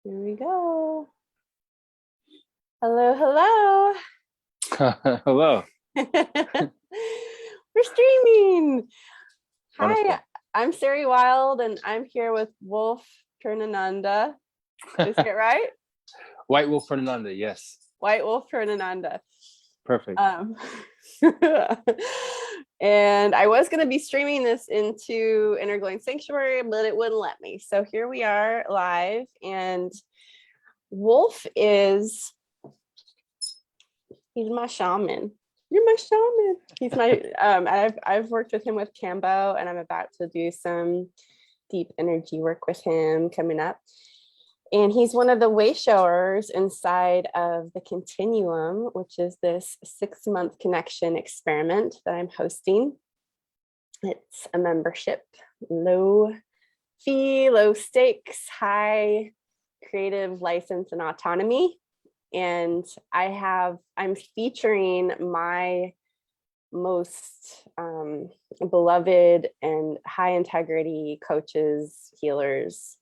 Here we go. Hello, hello. Hello. We're streaming. Wonderful. Hi, I'm Sari Wild, and I'm here with Wolf Purnananda. Did I say it right? White Wolf Purnananda, yes. White Wolf Purnananda. Perfect. And I was going to be streaming this into Inner Sanctuary, but it wouldn't let me. So here we are live, and Wolf he's my shaman. You're my shaman. He's my, I've worked with him with Kambo, and I'm about to do some deep energy work with him coming up. And he's one of the Wayshowers inside of the CONTINUUM, which is this 6-month connection experiment that I'm hosting. It's a membership, low fee, low stakes, high creative license and autonomy. And I'm featuring my most beloved and high integrity coaches, healers,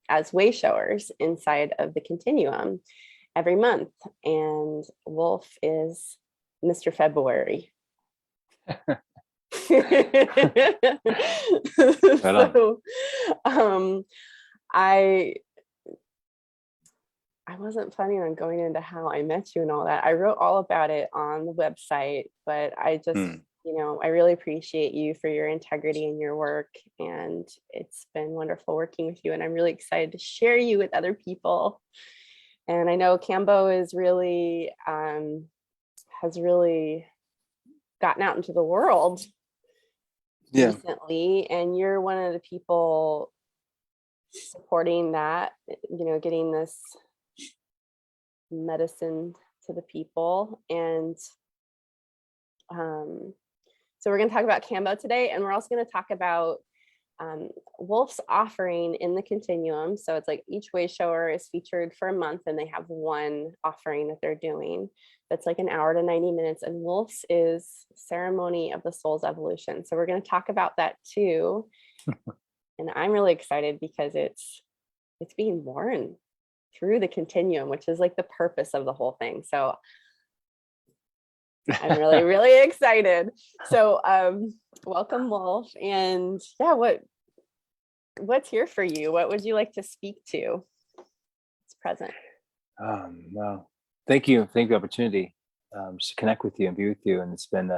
as Wayshowers inside of the CONTINUUM every month. And Wolf is Mr. February. So I wasn't planning on going into how I met you and all that. I wrote all about it on the website, but I just, I really appreciate you for your integrity in your work. And it's been wonderful working with you. And I'm really excited to share you with other people. And I know Kambo is really, has really gotten out into the world recently. And you're one of the people supporting that, getting this medicine to the people. And so we're going to talk about Kambo today, and we're also going to talk about Wolf's offering in the CONTINUUM. So it's like each Wayshower is featured for a month, and they have one offering that they're doing that's like an hour to 90 minutes. And Wolf's is Ceremony of the Soul's Evolution. So we're going to talk about that too. And I'm really excited because it's being born through the CONTINUUM, which is like the purpose of the whole thing. So I'm really, really excited. So welcome, Wolf. And yeah, what's here for you? What would you like to speak to? It's present. Well, thank you for the opportunity just to connect with you and be with you. And it's been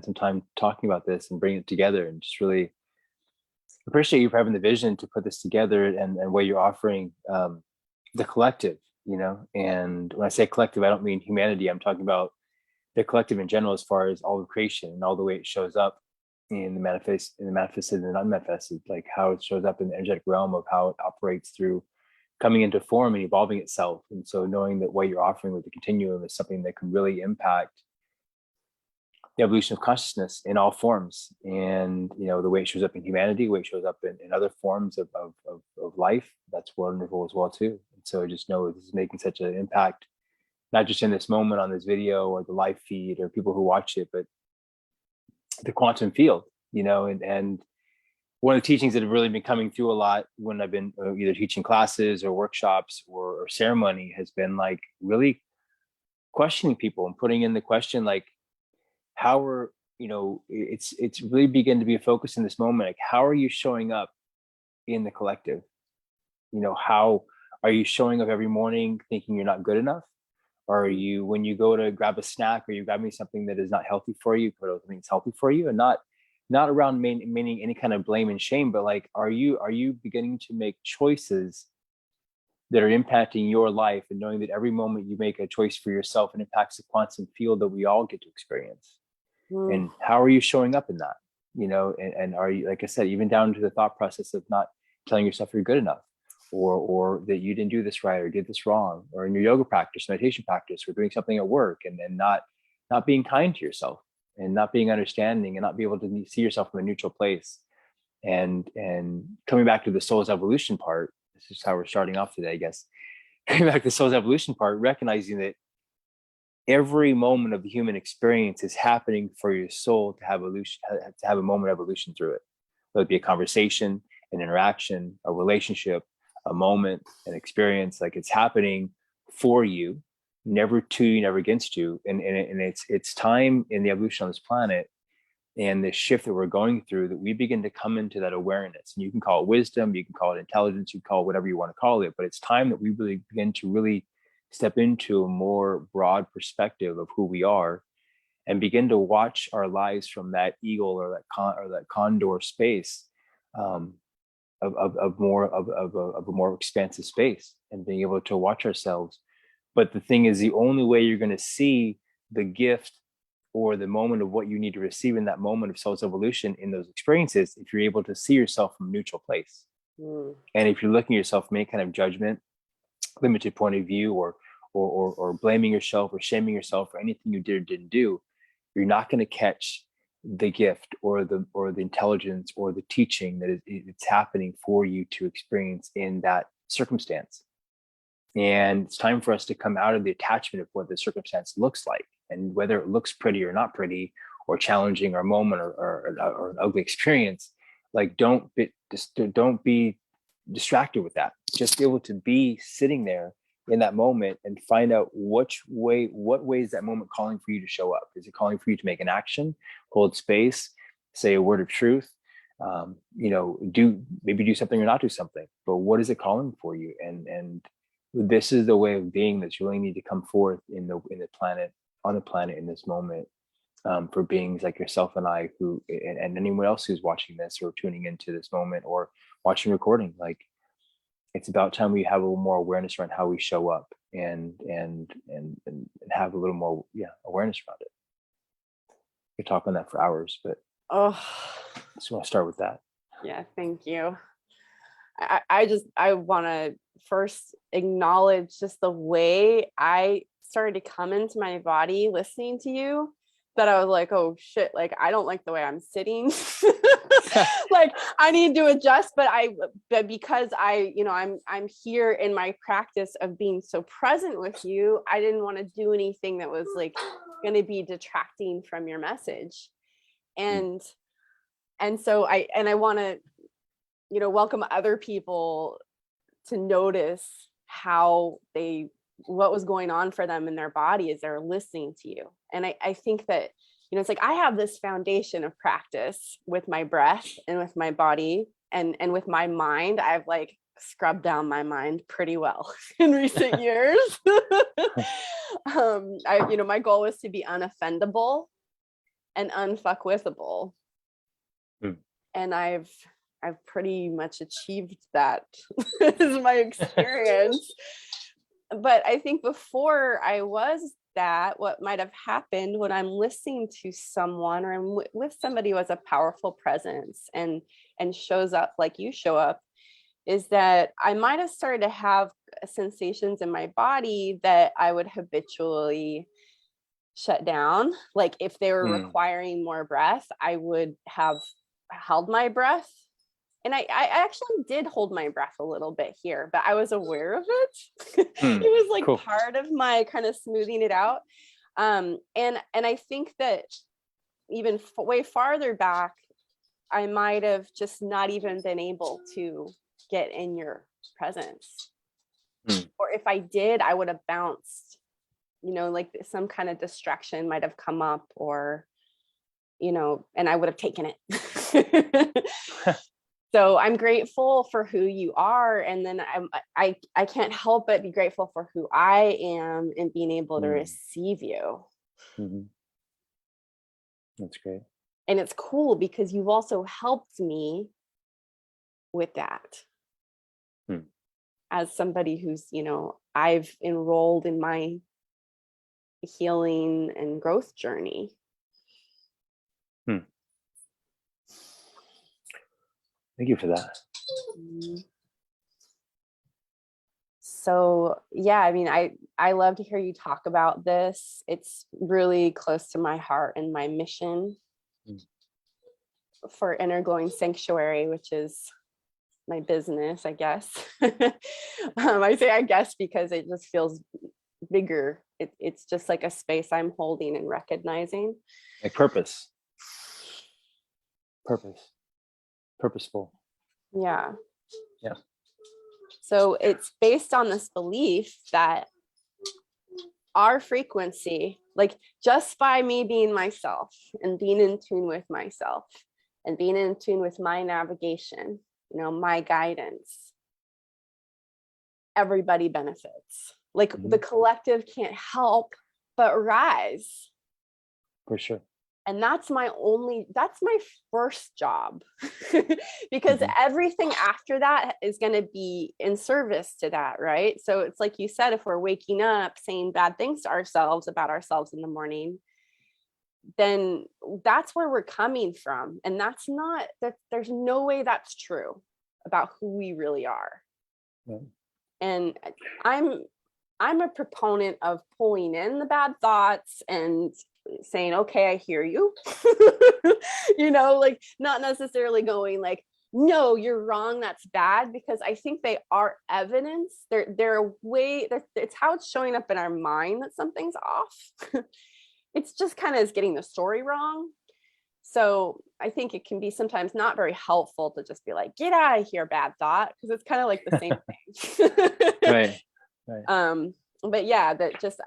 some time talking about this and bringing it together, and just really appreciate you for having the vision to put this together and what you're offering the collective, and when I say collective, I don't mean humanity. I'm talking about the collective in general, as far as all of creation and all the way it shows up in the manifested and unmanifested, like how it shows up in the energetic realm of how it operates through coming into form and evolving itself. And so knowing that what you're offering with the CONTINUUM is something that can really impact the evolution of consciousness in all forms. And the way it shows up in humanity, the way it shows up in other forms of life, that's wonderful as well too. And so just know this is making such an impact, not just in this moment on this video or the live feed or people who watch it, but the quantum field, and one of the teachings that have really been coming through a lot when I've been either teaching classes or workshops or ceremony has been like really questioning people and putting in the question, like, how are, it's really begin to be a focus in this moment. Like, how are you showing up in the collective? How are you showing up every morning thinking you're not good enough? Or are you, when you go to grab a snack, or you're grabbing something that is not healthy for you, put out something that's healthy for you, and not around meaning any kind of blame and shame, but like, are you beginning to make choices that are impacting your life, and knowing that every moment you make a choice for yourself, it impacts the quantum field that we all get to experience. And how are you showing up in that? And are you, like I said, even down to the thought process of not telling yourself you're good enough, or that you didn't do this right, or did this wrong, or in your yoga practice, meditation practice, or doing something at work, and not being kind to yourself, and not being understanding, and not be able to see yourself from a neutral place. And coming back to the soul's evolution part, this is how we're starting off today, I guess. Coming back to the soul's evolution part, recognizing that every moment of the human experience is happening for your soul to have a moment of evolution through it, whether it be a conversation, an interaction, a relationship, a moment, an experience. Like it's happening for you, never to you, never against you. And it's time in the evolution on this planet and the shift that we're going through that we begin to come into that awareness. And you can call it wisdom, you can call it intelligence, you can call it whatever you want to call it, but it's time that we really begin to really step into a more broad perspective of who we are and begin to watch our lives from that eagle or that condor space, of a more expansive space, and being able to watch ourselves. But the thing is, the only way you're going to see the gift or the moment of what you need to receive in that moment of soul's evolution in those experiences, if you're able to see yourself from a neutral place. And if you're looking at yourself from any kind of judgment, limited point of view, or blaming yourself or shaming yourself for anything you did or didn't do, you're not going to catch the gift or the intelligence or the teaching that it's happening for you to experience in that circumstance. And it's time for us to come out of the attachment of what the circumstance looks like, and whether it looks pretty or not pretty, or challenging, or a moment, or an ugly experience. Like, don't be distracted with that. Just be able to be sitting there in that moment and find out what way is that moment calling for you to show up. Is it calling for you to make an action, hold space, say a word of truth, do something or not do something, but what is it calling for you? And this is the way of being that you really need to come forth on the planet in this moment, for beings like yourself and I, who and anyone else who's watching this or tuning into this moment or watching recording. Like, it's about time we have a little more awareness around how we show up, and have a little more awareness around it. We could talk on that for hours, but I just want to start with that. Yeah, thank you. I want to first acknowledge just the way I started to come into my body listening to you, that I was like, oh shit, like I don't like the way I'm sitting. Like I need to adjust, but because I'm here in my practice of being so present with you, I didn't want to do anything that was like going to be detracting from your message. And so I want to, welcome other people to notice what was going on for them in their body as they're listening to you. And I think that, it's like I have this foundation of practice with my breath and with my body and with my mind. I've like scrubbed down my mind pretty well in recent years. My goal was to be unoffendable and unfuckwithable. And I've pretty much achieved that is my experience. But I think before I was that, what might have happened when I'm listening to someone or I'm with somebody who has a powerful presence and shows up like you show up, is that I might have started to have sensations in my body that I would habitually shut down. Like if they were requiring more breath, I would have held my breath. And I actually did hold my breath a little bit here, but I was aware of it. It was like cool. Part of my kind of smoothing it out. And I think that even way farther back, I might have just not even been able to get in your presence. Or if I did, I would have bounced, like some kind of distraction might have come up, or, and I would have taken it. So I'm grateful for who you are. And then I can't help but be grateful for who I am and being able to receive you. That's great. And it's cool because you've also helped me with that. As somebody who's, I've enrolled in my healing and growth journey. Thank you for that. So yeah, I mean, I love to hear you talk about this. It's really close to my heart and my mission for Inner Glowing Sanctuary, which is my business, I guess. I say I guess because it just feels bigger. It's just like a space I'm holding and recognizing. Like purposeful. Yeah. So it's based on this belief that our frequency, like just by me being myself and being in tune with myself and being in tune with my navigation, my guidance, everybody benefits. Like the collective can't help but rise. For sure. And that's my first job because everything after that is going to be in service to that, right? So it's like you said, if we're waking up saying bad things to ourselves about ourselves in the morning, then that's where we're coming from. And that's not, there's no way that's true about who we really are. Yeah. And I'm a proponent of pulling in the bad thoughts and saying, okay, I hear you, like not necessarily going like, no, you're wrong, that's bad, because I think they are evidence. They're a way, it's how it's showing up in our mind that something's off. It's just kind of is getting the story wrong. So I think it can be sometimes not very helpful to just be like, get out of here, bad thought, because it's kind of like the same thing. Right. But yeah, that just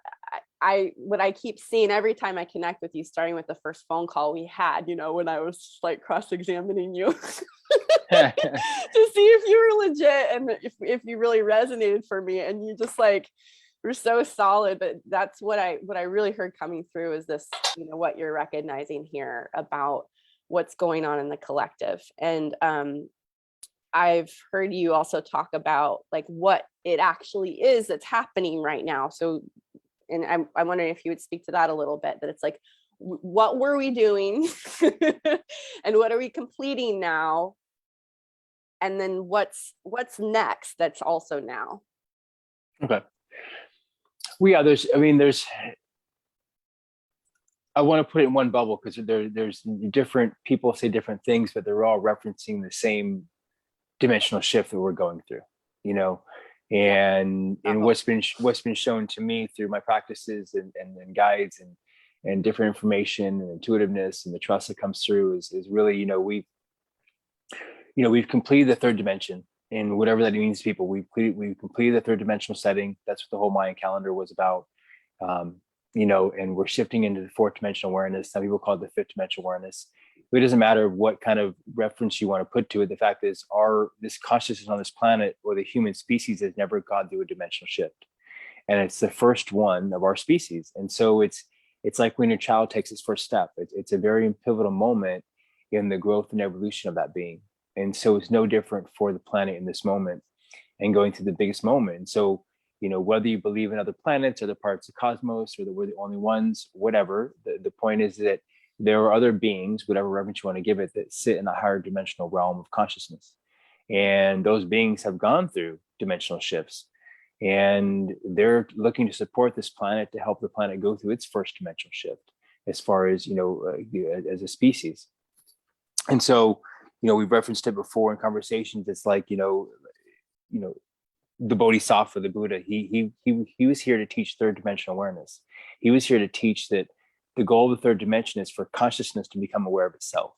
what I keep seeing every time I connect with you, starting with the first phone call we had, when I was like cross-examining you to see if you were legit and if you really resonated for me, and you just like were so solid. But that's what I really heard coming through is this, what you're recognizing here about what's going on in the collective. And I've heard you also talk about like what it actually is that's happening right now. So, and I'm wondering if you would speak to that a little bit, that it's like, what were we doing and what are we completing now? And then what's next that's also now? Okay. Well, yeah, I want to put it in one bubble because there's different people say different things, but they're all referencing the same dimensional shift that we're going through, and what's been shown to me through my practices and guides and different information and intuitiveness and the trust that comes through is really, we've completed the third dimension, and whatever that means to people. We've completed the third dimensional setting. That's what the whole Mayan calendar was about. And we're shifting into the fourth dimensional awareness. Some people call it the fifth dimensional awareness. It doesn't matter what kind of reference you want to put to it. The fact is, this consciousness on this planet, or the human species, has never gone through a dimensional shift, and it's the first one of our species. And so it's like when your child takes its first step. It's a very pivotal moment in the growth and evolution of that being. And so it's no different for the planet in this moment and going through the biggest moment. So, whether you believe in other planets, other parts of the cosmos, or that we're the only ones, whatever, the point is that there are other beings, whatever reference you want to give it, that sit in a higher dimensional realm of consciousness. And those beings have gone through dimensional shifts. And they're looking to support this planet to help the planet go through its first dimensional shift, as far as, as a species. And so, we've referenced it before in conversations. It's like, the Bodhisattva, the Buddha, he was here to teach third dimensional awareness. He was here to teach that the goal of the third dimension is for consciousness to become aware of itself.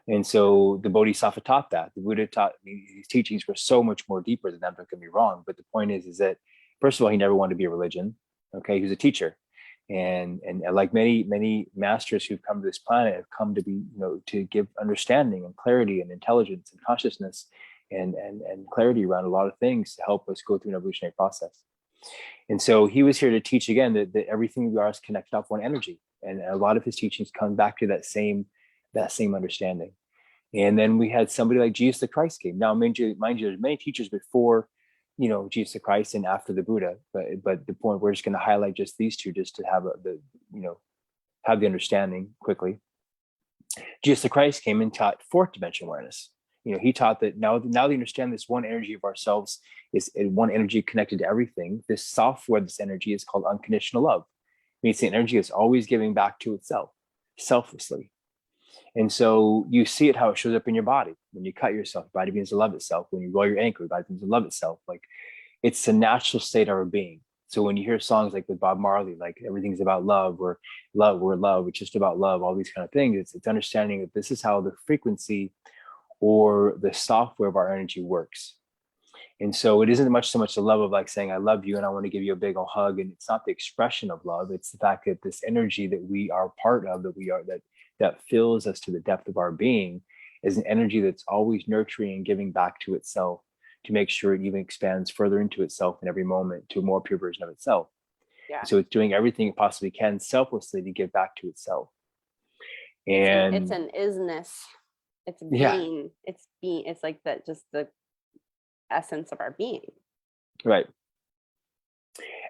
And so the Bodhisattva taught that. The Buddha taught, his teachings were so much more deeper than that. Don't get me wrong, but the point is that, first of all, he never wanted to be a religion. Okay, he was a teacher, and like many masters who've come to this planet have come to be, to give understanding and clarity and intelligence and consciousness and clarity around a lot of things to help us go through an evolutionary process. And so he was here to teach again that everything we are is connected off one energy, and a lot of his teachings come back to that same understanding. And then we had somebody like Jesus the Christ came. Now, mind you, there's many teachers before, Jesus the Christ and after the Buddha. But the point, we're just going to highlight just these two, just to have have the understanding quickly. Jesus the Christ came and taught fourth dimension awareness. He taught that now they understand this one energy of ourselves is one energy connected to everything. This software, this energy is called unconditional love. It means the energy is always giving back to itself, selflessly. And so you see it how it shows up in your body. When you cut yourself, your body begins to love itself. When you roll your ankle, your body begins to love itself. Like, it's the natural state of our being. So when you hear songs like with Bob Marley, like everything's about love, or love, we're love, it's just about love, all these kind of things, it's understanding that this is how the frequency or the software of our energy works. And so it isn't so much the love of like saying, I love you and I want to give you a big old hug. And it's not the expression of love. It's the fact that this energy that we are part of, that fills us to the depth of our being, is an energy that's always nurturing and giving back to itself, to make sure it even expands further into itself in every moment to a more pure version of itself. Yeah. So it's doing everything it possibly can selflessly to give back to itself. And And it's an isness. It's yeah, being. It's being. It's like that. Just the essence of our being. right.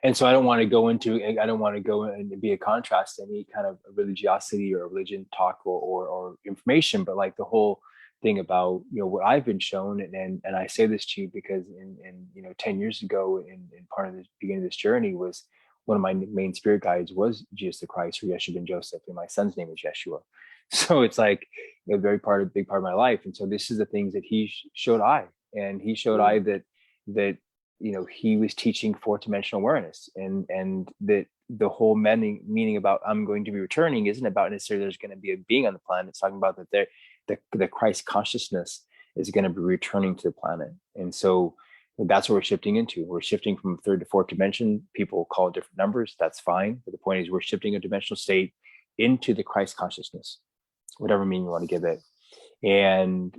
And so I don't want to go and be a contrast to any kind of religiosity or religion talk or information, but like the whole thing about, what I've been shown, and I say this to you because in 10 years ago, in part of the beginning of this journey, was one of my main spirit guides was Jesus the Christ, or Yeshua ben Joseph, and my son's name is Yeshua. So it's like a big part of my life. And so this is the things that he showed and he showed that he was teaching fourth dimensional awareness, and that the whole meaning about I'm going to be returning isn't about necessarily there's going to be a being on the planet. It's talking about that the Christ consciousness is going to be returning to the planet. And so that's what we're shifting into. We're shifting from third to fourth dimension. People call it different numbers. That's fine. But the point is we're shifting a dimensional state into the Christ consciousness, whatever meaning you want to give it. And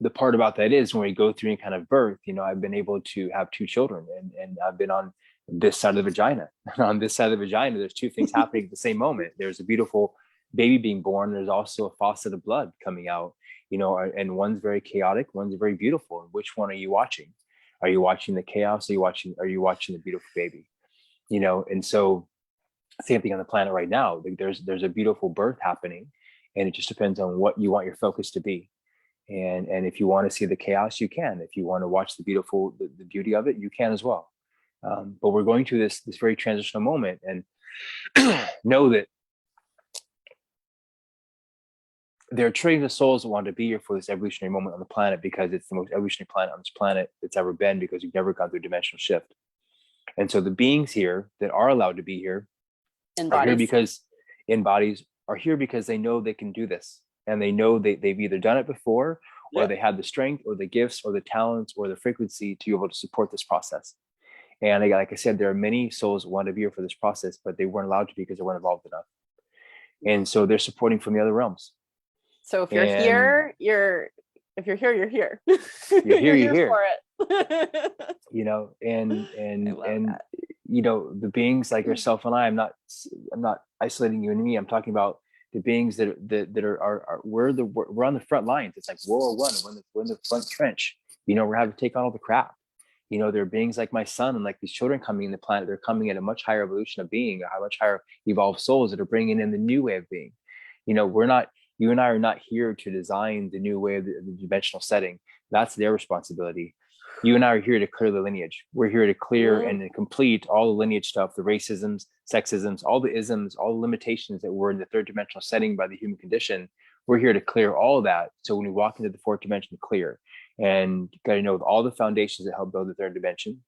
the part about that is when we go through any kind of birth, I've been able to have two children, and I've been on this side of the vagina. And on this side of the vagina, there's two things happening at the same moment. There's a beautiful baby being born. There's also a faucet of blood coming out, and one's very chaotic, one's very beautiful. And which one are you watching? Are you watching the chaos? Are you watching the beautiful baby? And so same thing on the planet right now. There's a beautiful birth happening, and it just depends on what you want your focus to be. And if you want to see the chaos, you can. If you want to watch the beauty of it, you can as well. But we're going through this very transitional moment, and know that there are trillions of souls that want to be here for this evolutionary moment on the planet, because it's the most evolutionary planet on this planet that's ever been, because we've never gone through a dimensional shift. And so the beings here that are allowed to be here are here because in bodies are here because they know they can do this. And they know they've either done it before, or they have the strength or the gifts or the talents or the frequency to be able to support this process. And like I said, there are many souls that want to be here for this process, but they weren't allowed to because they weren't involved enough. And so they're supporting from the other realms. So if you're here, you're here. You're here, you're here for it. And the beings like yourself and I'm not isolating you and me. I'm talking about the beings that are we're on the front lines. It's like World War I. We're in the front trench. We're having to take on all the crap. There are beings like my son and like these children coming in the planet. They're coming at a much higher evolution of being, a much higher evolved souls that are bringing in the new way of being. You and I are not here to design the new way of the dimensional setting. That's their responsibility. You and I are here to clear the lineage. We're here to clear and complete all the lineage stuff, the racisms, sexisms, all the isms, all the limitations that were in the third dimensional setting by the human condition. We're here to clear all of that. So when we walk into the fourth dimension, clear. And you got to know all the foundations that help build the third dimension,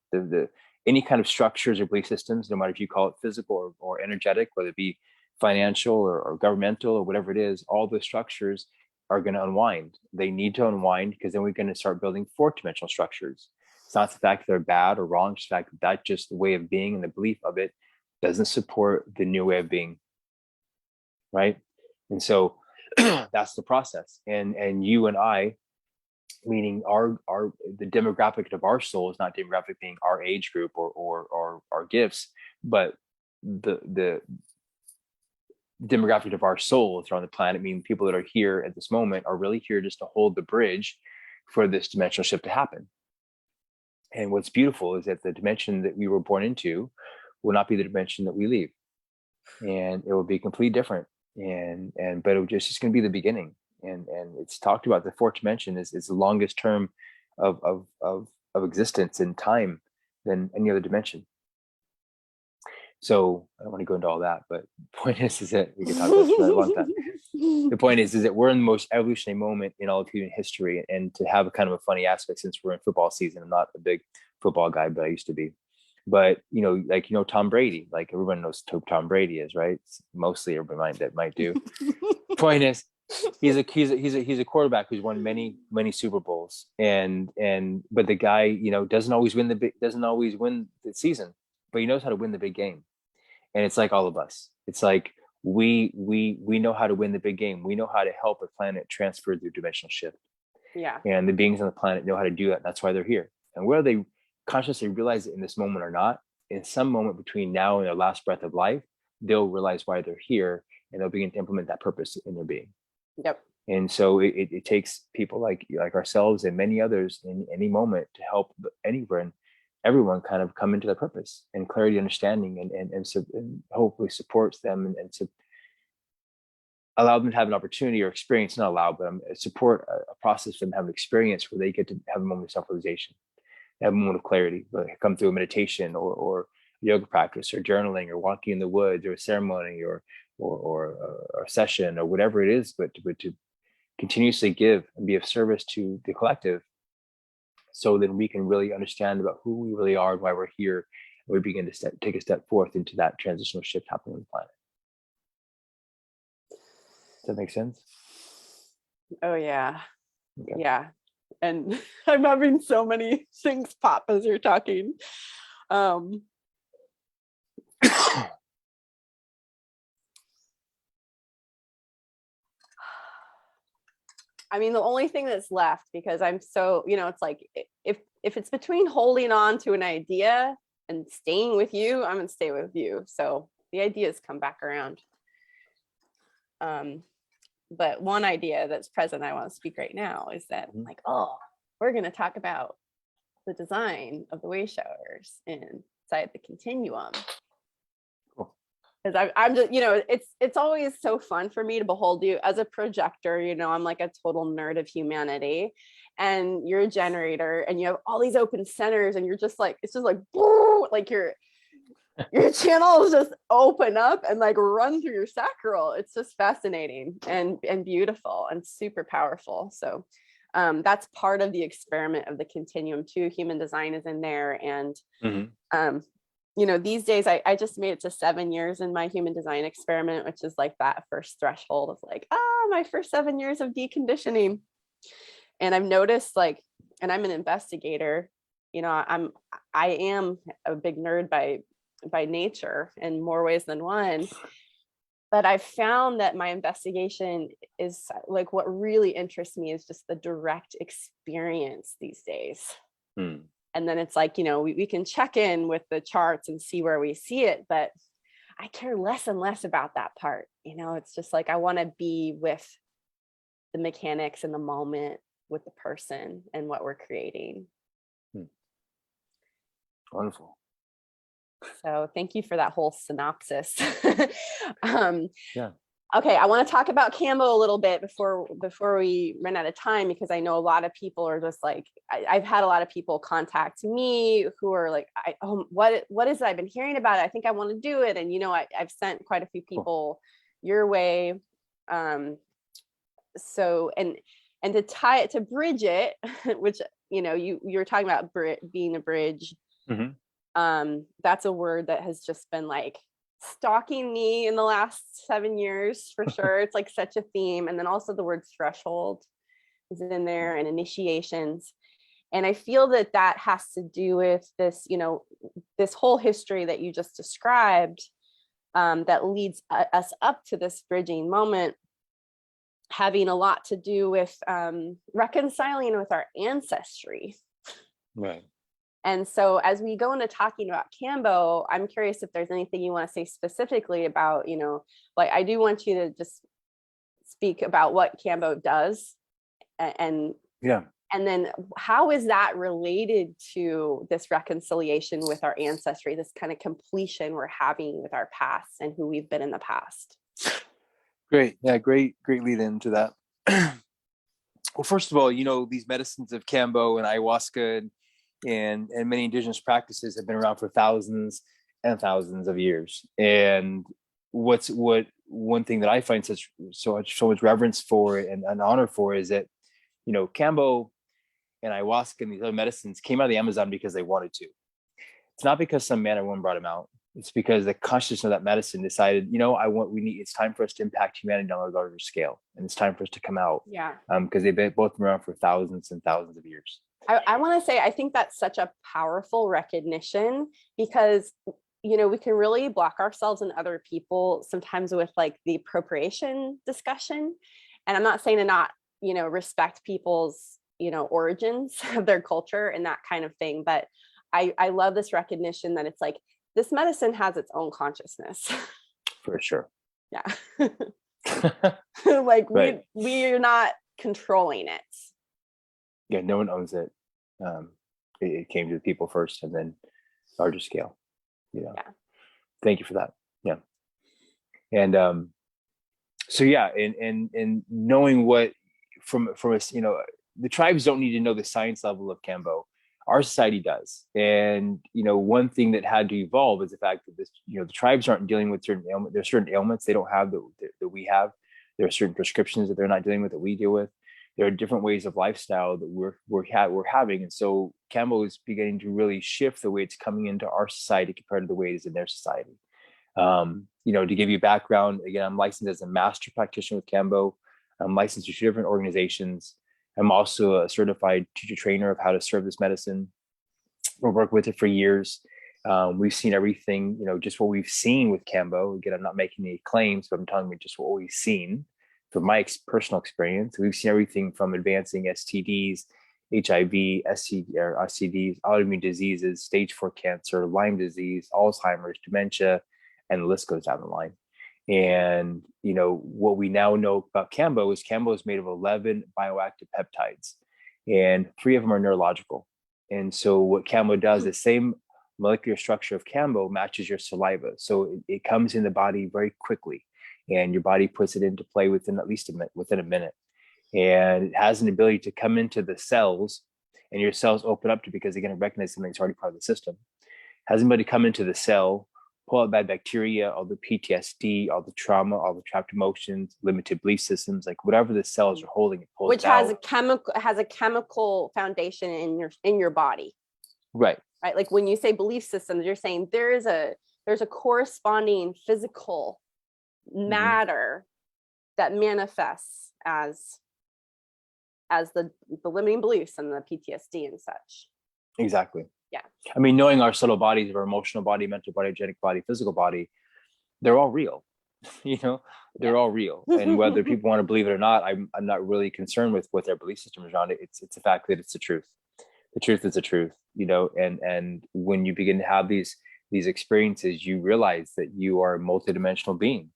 any kind of structures or belief systems, no matter if you call it physical or energetic, whether it be financial or governmental or whatever it is, all the structures are going to unwind. They need to unwind, because then we're going to start building fourth dimensional structures. It's not the fact that they're bad or wrong, it's the fact that that's just the way of being, and the belief of it doesn't support the new way of being. Right. And so that's the process. And you and I, meaning the demographic of our souls, not demographic being our age group or our gifts, but the demographic of our souls around the planet, meaning people that are here at this moment, are really here just to hold the bridge for this dimensional shift to happen. And what's beautiful is that the dimension that we were born into will not be the dimension that we leave, and it will be completely different. But it's just going to be the beginning. And it's talked about the fourth dimension is the longest term of existence in time than any other dimension. So I don't want to go into all that, but the point is that we can talk about this for a long time. The point is that we're in the most evolutionary moment in all of human history, and to have a kind of a funny aspect, since we're in football season. I'm not a big football guy, but I used to be. But Tom Brady, like everyone knows who Tom Brady is, right? Mostly everybody might do. Point is, he's a quarterback who's won many Super Bowls, but the guy, you know, doesn't always win the season, but he knows how to win the big game. And it's like all of us. It's like we know how to win the big game. We know how to help a planet transfer through dimensional shift. Yeah. And the beings on the planet know how to do that. That's why they're here. And whether they consciously realize it in this moment or not, in some moment between now and their last breath of life, they'll realize why they're here, and they'll begin to implement that purpose in their being. Yep. And so it takes people like ourselves and many others in any moment to help anywhere and everyone kind of come into their purpose and clarity, understanding, and hopefully supports them and allow them to have an opportunity or experience, not allow, but support a process for them to have an experience where they get to have a moment of self-realization, have a moment of clarity, like come through a meditation or yoga practice or journaling or walking in the woods or a ceremony or a session or whatever it is, but to continuously give and be of service to the collective, so that we can really understand about who we really are and why we're here, and we begin to take a step forth into that transitional shift happening on the planet. Does that make sense? Oh yeah. Okay. Yeah. And I'm having so many things pop as you're talking. I mean, the only thing that's left, because I'm so, you know, it's like, if it's between holding on to an idea and staying with you, I'm gonna stay with you. So the ideas come back around. But one idea that's present, I want to speak right now, is that like, oh, we're going to talk about the design of the Wayshowers inside the continuum. Because I'm just, you know, it's always so fun for me to behold you as a projector. You know, I'm like a total nerd of humanity, and you're a generator, and you have all these open centers, and you're just like, it's just like your channels just open up and like run through your sacral. It's just fascinating and beautiful and super powerful. So that's part of the experiment of the continuum too. Human design is in there, and you know, these days I just made it to 7 years in my human design experiment, which is like that first threshold of like, my first 7 years of deconditioning. And I've noticed, like, and I'm an investigator, you know, I am a big nerd by nature in more ways than one, but I've found that my investigation is like, what really interests me is just the direct experience these days. And then it's like, you know, we can check in with the charts and see where we see it, but I care less and less about that part. You know, it's just like, I want to be with the mechanics and the moment, with the person and what we're creating. Wonderful. So thank you for that whole synopsis. Yeah. Okay, I want to talk about Kambo a little bit before we run out of time, because I know a lot of people are just like, I've had a lot of people contact me who are like, what is it? I've been hearing about it. I think I want to do it. And, you know, I've sent quite a few people your way. So, and to bridge it, which, you know, you're talking about being a bridge. That's a word that has just been like stalking me in the last 7 years for sure. It's like such a theme. And then also the word threshold is in there, and initiations. And I feel that has to do with this, you know, this whole history that you just described, that leads us up to this bridging moment, having a lot to do with reconciling with our ancestry. Right. And so as we go into talking about Kambo, I'm curious if there's anything you want to say specifically about, you know, like, I do want you to just speak about what Kambo does, and then how is that related to this reconciliation with our ancestry, this kind of completion we're having with our past and who we've been in the past. Great. Yeah, great lead into that. Well, first of all, you know, these medicines of Kambo and ayahuasca and many indigenous practices have been around for thousands and thousands of years. And one thing that I find so much reverence for and an honor for is that, you know, Kambo and ayahuasca and these other medicines came out of the Amazon because they wanted to. It's not because some man or woman brought them out. It's because the consciousness of that medicine decided, it's time for us to impact humanity on a larger scale. And it's time for us to come out. Yeah. Because they've both been around for thousands and thousands of years. I want to say, I think that's such a powerful recognition, because, we can really block ourselves and other people sometimes with like the appropriation discussion. And I'm not saying to not, respect people's, origins of their culture and that kind of thing. But I love this recognition that it's like, this medicine has its own consciousness. For sure. Yeah. Like right. we're not controlling it. Yeah, no one owns it. It came to the people first, and then larger scale. Yeah. Thank you for that. Yeah. And so yeah, and knowing what from us, the tribes don't need to know the science level of Kambo. Our society does. And one thing that had to evolve is the fact that the tribes aren't dealing with certain ailments. There's certain ailments they don't have that we have. There are certain prescriptions that they're not dealing with that we deal with. There are different ways of lifestyle that we're having. And so Kambo is beginning to really shift the way it's coming into our society compared to the way it is in their society. To give you background, again, I'm licensed as a master practitioner with Kambo. I'm licensed to 2 different organizations. I'm also a certified teacher trainer of how to serve this medicine. We've worked with it for years. We've seen everything, just what we've seen with Kambo. Again, I'm not making any claims, but I'm telling you just what we've seen from my personal experience. We've seen everything from advancing STDs, HIV, STDs, autoimmune diseases, stage 4 cancer, Lyme disease, Alzheimer's, dementia, and the list goes down the line. And, what we now know about Kambo is made of 11 bioactive peptides, and 3 of them are neurological. And so what Kambo does, the same molecular structure of Kambo matches your saliva. So it comes in the body very quickly, and your body puts it into play within a minute. And it has an ability to come into the cells, and your cells open up to, because they're going to recognize something that's already part of the system. Has an ability to come into the cell, pull out bad bacteria, all the PTSD, all the trauma, all the trapped emotions, limited belief systems, like whatever the cells are holding, it pulls which it has out. a chemical foundation in your body. Right. Like when you say belief systems, you're saying there's a corresponding physical matter that manifests as the limiting beliefs and the PTSD and such. Exactly. Yeah. I mean, knowing our subtle bodies, our emotional body, mental body, energetic body, physical body, they're all real. They're all real. And whether people want to believe it or not, I'm not really concerned with what their belief system is around it. It's the fact that it's the truth. The truth is the truth, and when you begin to have these experiences, you realize that you are a multidimensional being,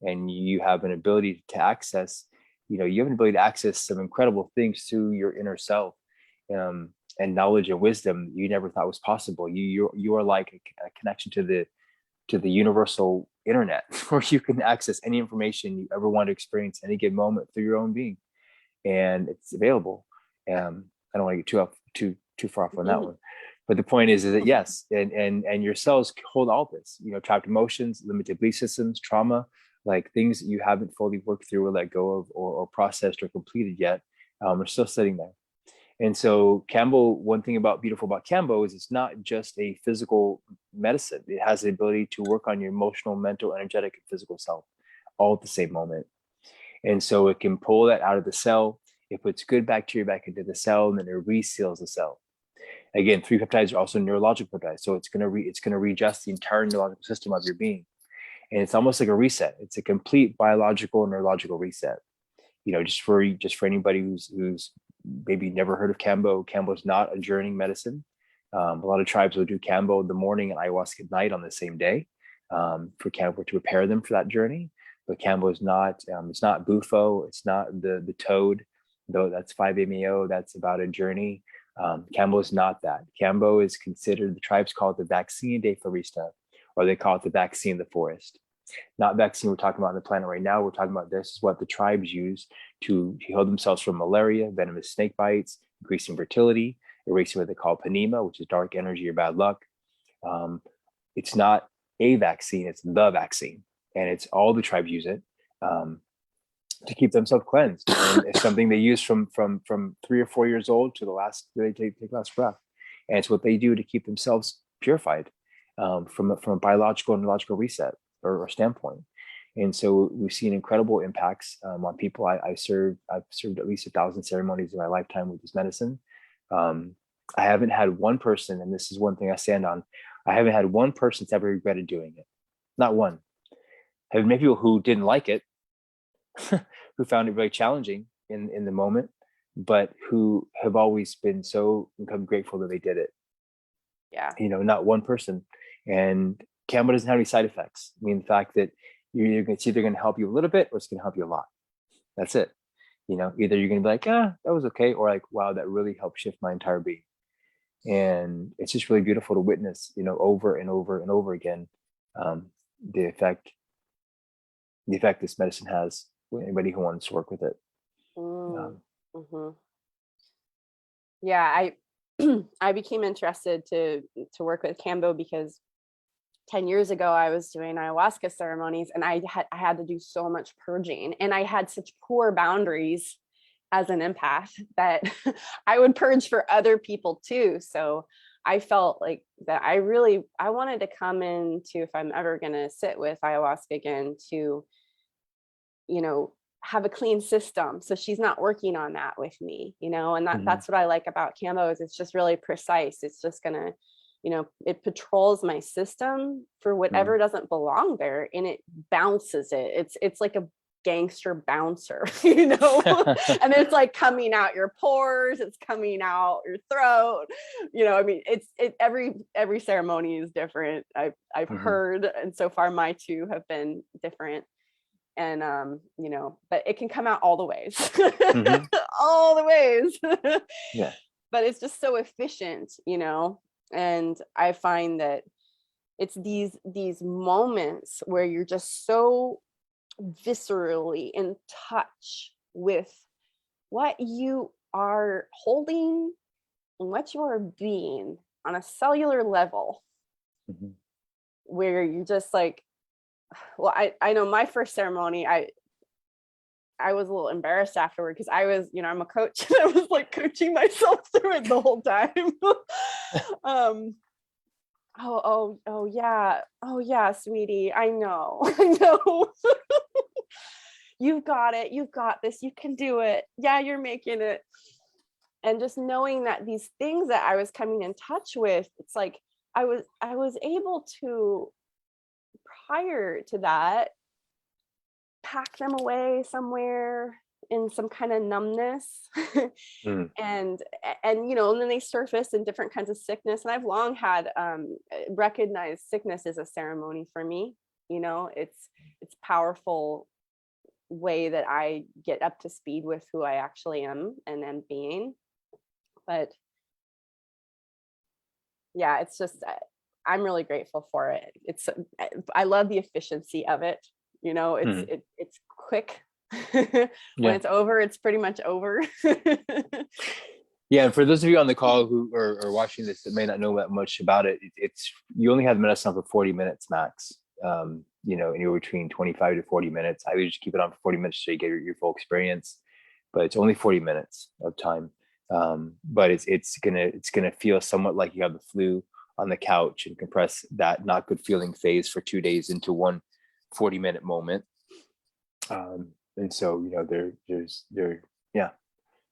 and you have an ability to access, you have an ability to access some incredible things through your inner self. And knowledge and wisdom you never thought was possible. You are like a connection to the universal internet, where you can access any information you ever want to experience any given moment through your own being, and it's available. I don't want to get too far off on that one, but the point is that yes, and your cells hold all this, trapped emotions, limited belief systems, trauma, like things that you haven't fully worked through or let go of or processed or completed yet, are still sitting there. And so Kambo, one thing beautiful about Kambo is it's not just a physical medicine. It has the ability to work on your emotional, mental, energetic, and physical self all at the same moment. And so it can pull that out of the cell. It puts good bacteria back into the cell, and then it reseals the cell. Again, 3 peptides are also neurological peptides. So it's going to readjust the entire neurological system of your being. And it's almost like a reset. It's a complete biological and neurological reset. Just for anybody who's maybe never heard of Kambo. Kambo is not a journeying medicine. A lot of tribes will do Kambo in the morning and ayahuasca at night on the same day, for Kambo to prepare them for that journey. But Kambo is not. It's not Bufo. It's not the toad, though. That's 5-MeO. That's about a journey. Kambo is not that. Kambo is considered. The tribes call it the vaccine de floresta, or they call it the vaccine of the forest. Not vaccine we're talking about on the planet right now. We're talking about this is what the tribes use to heal themselves from malaria, venomous snake bites, increasing fertility, erasing what they call panema, which is dark energy or bad luck. It's not a vaccine, it's the vaccine. And it's all the tribes use it to keep themselves cleansed. And it's something they use from 3 or 4 years old to the last, they take last breath. And it's what they do to keep themselves purified. from a biological and neurological reset or standpoint. And so we've seen incredible impacts on people. I've served at least 1,000 ceremonies in my lifetime with this medicine. I haven't had one person, and this is one thing I stand on, I haven't had one person that's ever regretted doing it. Not one. I've met people who didn't like it, who found it very challenging in the moment, but who have always been so grateful that they did it. Yeah. Not one person. And Kambo doesn't have any side effects. I mean, the fact that it's either going to help you a little bit or it's going to help you a lot. That's it. Either you're going to be like, that was okay, or like, wow, that really helped shift my entire being. And it's just really beautiful to witness, over and over and over again, the effect this medicine has with anybody who wants to work with it. Yeah, I became interested to work with Kambo because 10 years ago I was doing ayahuasca ceremonies, and I had to do so much purging, and I had such poor boundaries as an empath that I would purge for other people too. So I felt like that I wanted to come into, if I'm ever going to sit with ayahuasca again, to, have a clean system. So she's not working on that with me, and that's what I like about Kambo, is it's just really precise. It's just going to, it patrols my system for whatever doesn't belong there, and it bounces it. It's like a gangster bouncer, and it's like coming out your pores, it's coming out your throat, I mean, every ceremony is different. I've heard, and so far my two have been different, and but it can come out all the ways. All the ways. Yeah. But it's just so efficient, and I find that it's these moments where you're just so viscerally in touch with what you are holding and what you are being on a cellular level, where you're just like, well, I know my first ceremony, I was a little embarrassed afterward, because I was, I'm a coach, and I was like coaching myself through it the whole time. Oh yeah, sweetie, I know. You've got it. You've got this. You can do it. Yeah, you're making it. And just knowing that these things that I was coming in touch with, it's like I was able to, prior to that, pack them away somewhere in some kind of numbness. and then they surface in different kinds of sickness. And I've long had recognized sickness as a ceremony for me. It's powerful way that I get up to speed with who I actually am and am being. But yeah, it's just, I'm really grateful for it. I love the efficiency of it. It's quick. When it's over, it's pretty much over. Yeah, and for those of you on the call who are watching this that may not know that much about it, it's you only have the medicine for 40 minutes max. Anywhere between 25 to 40 minutes. I would just keep it on for 40 minutes so you get your full experience, but it's only 40 minutes of time. But it's gonna feel somewhat like you have the flu on the couch, and compress that not good feeling phase for 2 days into one 40-minute moment. And so it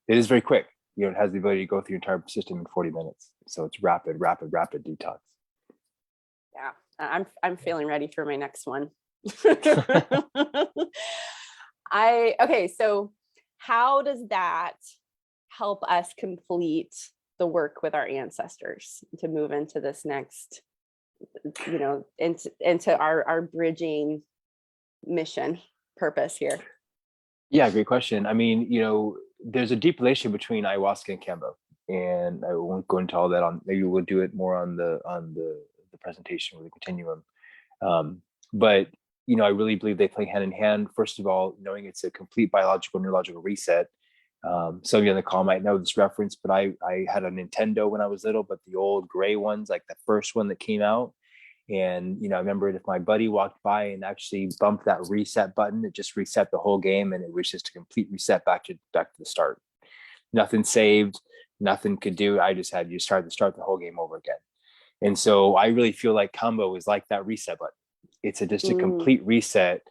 is very quick. It has the ability to go through your entire system in 40 minutes. So it's rapid detox. Yeah, I'm feeling ready for my next one. So how does that help us complete the work with our ancestors to move into this next, into our bridging mission purpose here? Yeah, great question. I mean, there's a deep relationship between ayahuasca and Kambo, and I won't go into all that. Maybe we'll do it more on the presentation with the continuum. But I really believe they play hand in hand. First of all, knowing it's a complete biological neurological reset. Some of you on the call might know this reference, but I had a Nintendo when I was little, but the old gray ones, like the first one that came out. And I remember if my buddy walked by and actually bumped that reset button, it just reset the whole game, and it was just a complete reset back to the start. Nothing saved, nothing could do. I just had you start the whole game over again. And so I really feel like Kambo is like that reset button. It's just a complete reset,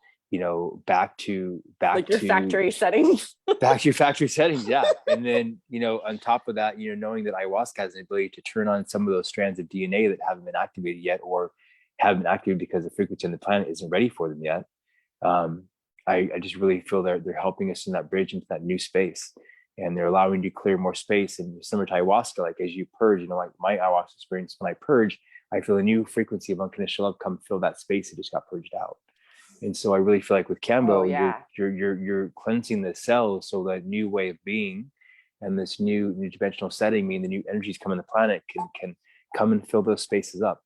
back to like your factory settings. back to your factory settings. Yeah. And then, on top of that, knowing that ayahuasca has an ability to turn on some of those strands of DNA that haven't been activated yet, or haven't been activated because the frequency on the planet isn't ready for them yet. I just really feel they're helping us in that bridge into that new space, and they're allowing you to clear more space. And similar to ayahuasca, like as you purge, like my ayahuasca experience, when I purge, I feel a new frequency of unconditional love come fill that space that just got purged out. And so I really feel like with Kambo, you're cleansing the cells, so that new way of being and this new dimensional setting, meaning the new energies coming on the planet can come and fill those spaces up.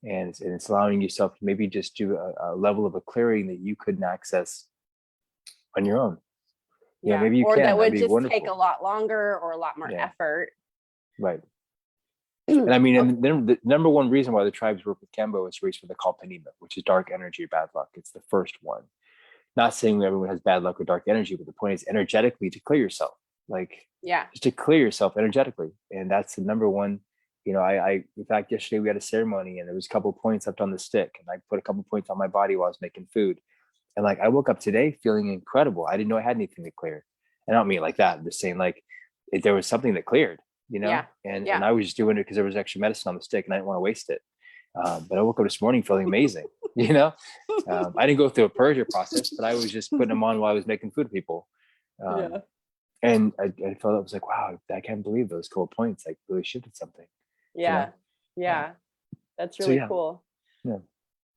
And it's allowing yourself to maybe just do a level of a clearing that you couldn't access on your own. Maybe you or can. that would just take a lot longer or a lot more effort. Right. And I mean, and then the number one reason why the tribes work with Kambo is to raise what they call CONTINUUM, which is dark energy or bad luck. It's the first one. Not saying everyone has bad luck or dark energy, but the point is energetically to clear yourself, just to clear yourself energetically. And that's the number one. I in fact, yesterday we had a ceremony, and there was a couple of points left on the stick, and I put a couple of points on my body while I was making food. And I woke up today feeling incredible. I didn't know I had anything to clear. And I don't mean like that. I'm just saying there was something that cleared, and I was just doing it because there was extra medicine on the stick and I didn't want to waste it. But I woke up this morning feeling amazing. I didn't go through a purge process, but I was just putting them on while I was making food for people. And I felt, I was like, wow, I can't believe those cool points really shifted something. Yeah. That's really cool.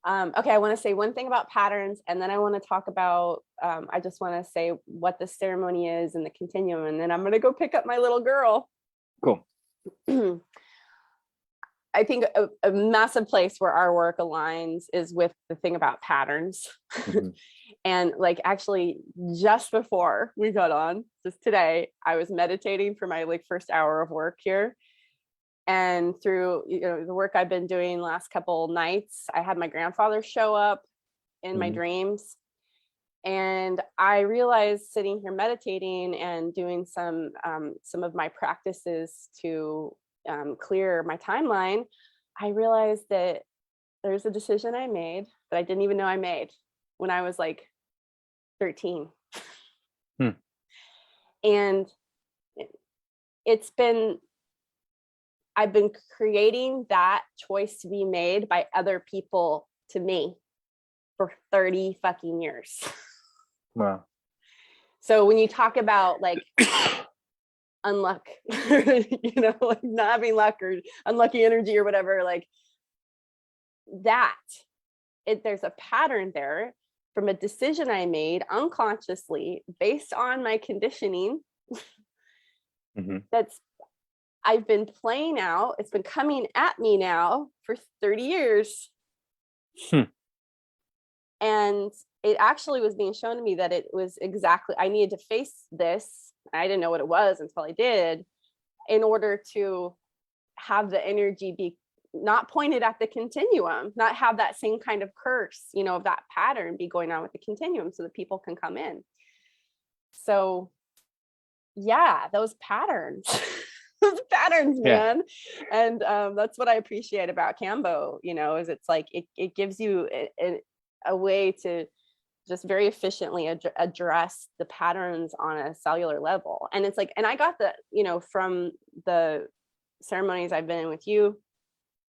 Okay, I want to say one thing about patterns, and then I want to talk about, I just want to say what the ceremony is and the continuum, and then I'm going to go pick up my little girl. Cool. I think a massive place where our work aligns is with the thing about patterns. And actually just before we got on, just today, I was meditating for my first hour of work here. And through the work I've been doing last couple nights, I had my grandfather show up in my dreams. And I realized, sitting here meditating and doing some of my practices to clear my timeline, I realized that there's a decision I made that I didn't even know I made when I was 13. And I've been creating that choice to be made by other people to me for 30 fucking years. Wow. So when you talk about unluck, not having luck or unlucky energy or whatever, there's a pattern there from a decision I made unconsciously based on my conditioning. I've been playing out. It's been coming at me now for 30 years. And it actually was being shown to me that it was exactly, I needed to face this. I didn't know what it was until I did, in order to have the energy be not pointed at the continuum, not have that same kind of curse, of that pattern be going on with the continuum, so that people can come in. So yeah, those patterns. Those patterns, man. And that's what I appreciate about Kambo, is it's it gives you a way to just very efficiently address the patterns on a cellular level. And it's and I got the, from the ceremonies I've been in with you,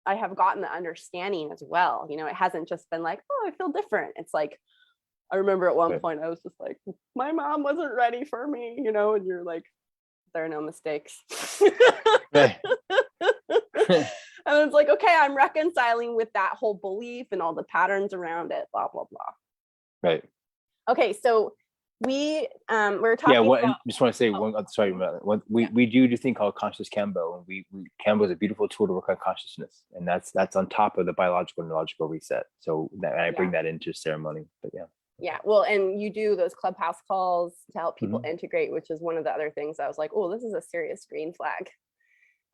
I have gotten the understanding as well. It hasn't just been oh, I feel different. It's I remember at one point I was just my mom wasn't ready for me, and you're there are no mistakes. And it's okay, I'm reconciling with that whole belief and all the patterns around it, blah, blah, blah. Right. Okay, so we're talking about, just want to say sorry about that. We do this thing called conscious Kambo, and Kambo is a beautiful tool to work on consciousness, and that's on top of the biological and neurological reset. So I bring that into ceremony, but yeah, well, and you do those clubhouse calls to help people integrate, which is one of the other things I was oh, this is a serious green flag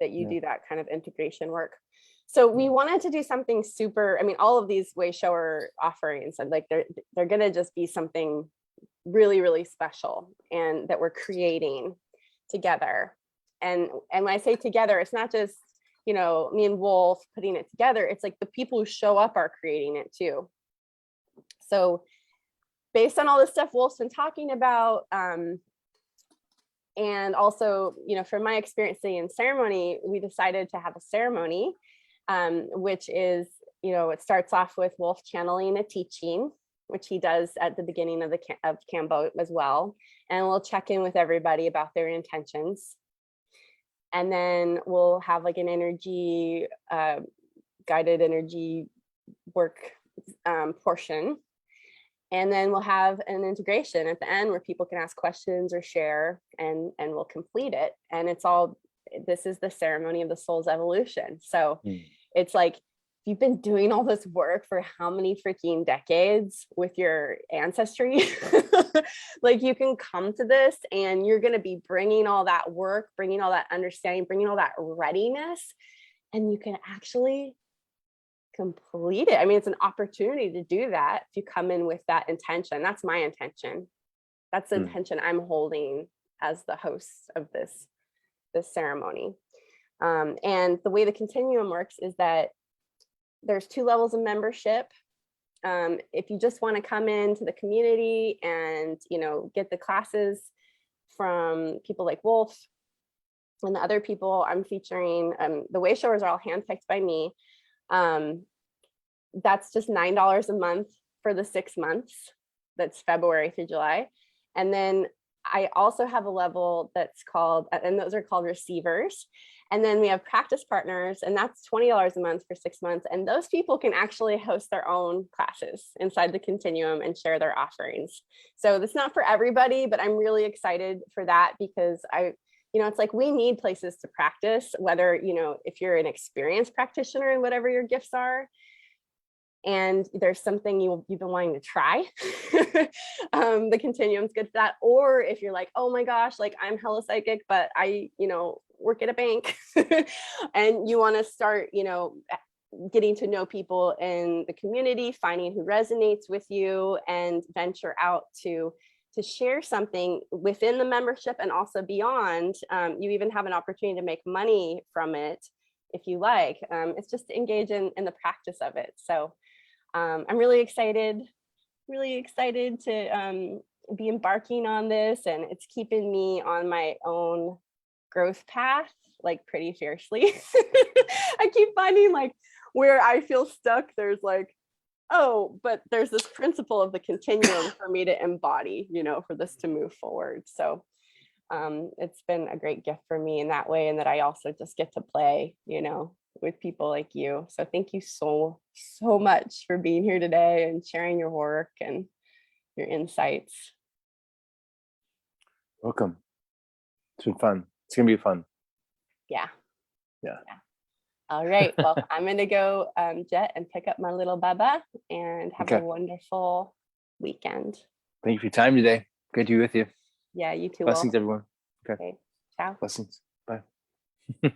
that you do that kind of integration work. So we wanted to do something super, all of these Wayshower offerings, and they're going to just be something really, really special, and that we're creating together. And when I say together, it's not just me and Wolf putting it together, it's like the people who show up are creating it too. So based on all the stuff Wolf's been talking about, and also, from my experience in ceremony, we decided to have a ceremony, which is, it starts off with Wolf channeling a teaching, which he does at the beginning of Kambo as well. And we'll check in with everybody about their intentions. And then we'll have like an energy, guided energy work portion. And then we'll have an integration at the end where people can ask questions or share, and we'll complete it. And this is the ceremony of the soul's evolution. So it's like, you've been doing all this work for how many freaking decades with your ancestry? Like, you can come to this and you're going to be bringing all that work, bringing all that understanding, bringing all that readiness, and you can actually complete it. I mean, it's an opportunity to do that if you come in with that intention. That's my intention. That's the intention I'm holding as the host of this ceremony. And the way the continuum works is that there's 2 levels of membership. If you just want to come into the community and, get the classes from people like Wolf and the other people I'm featuring, the Wayshowers are all handpicked by me. That's just $9 a month for the 6 months. That's February through July. And then I also have a level that's called, and those are called receivers. And then we have practice partners, and that's $20 a month for 6 months. And those people can actually host their own classes inside the continuum and share their offerings. So that's not for everybody, but I'm really excited for that, because it's like, we need places to practice, whether, if you're an experienced practitioner and whatever your gifts are, and there's something you've been wanting to try, the continuum's good for that. Or if you're like, oh my gosh, like, I'm hella psychic, but I, work at a bank and you want to start, getting to know people in the community, finding who resonates with you, and venture out to share something within the membership and also beyond. You even have an opportunity to make money from it if you like. It's just to engage in the practice of it. So I'm really excited to be embarking on this, and it's keeping me on my own growth path, like, pretty fiercely. I keep finding, like, where I feel stuck, there's like, oh, but there's this principle of the continuum for me to embody, for this to move forward. So it's been a great gift for me in that way, and that I also just get to play, with people like you. So thank you so much for being here today and sharing your work and your insights. Welcome. It's been fun. It's gonna be fun. Yeah. Yeah. All right. Well, I'm gonna go jet and pick up my little Bubba, and have a wonderful weekend. Thank you for your time today. Good to be with you. Yeah, you too. Blessings, everyone. Okay. Ciao. Blessings. Bye.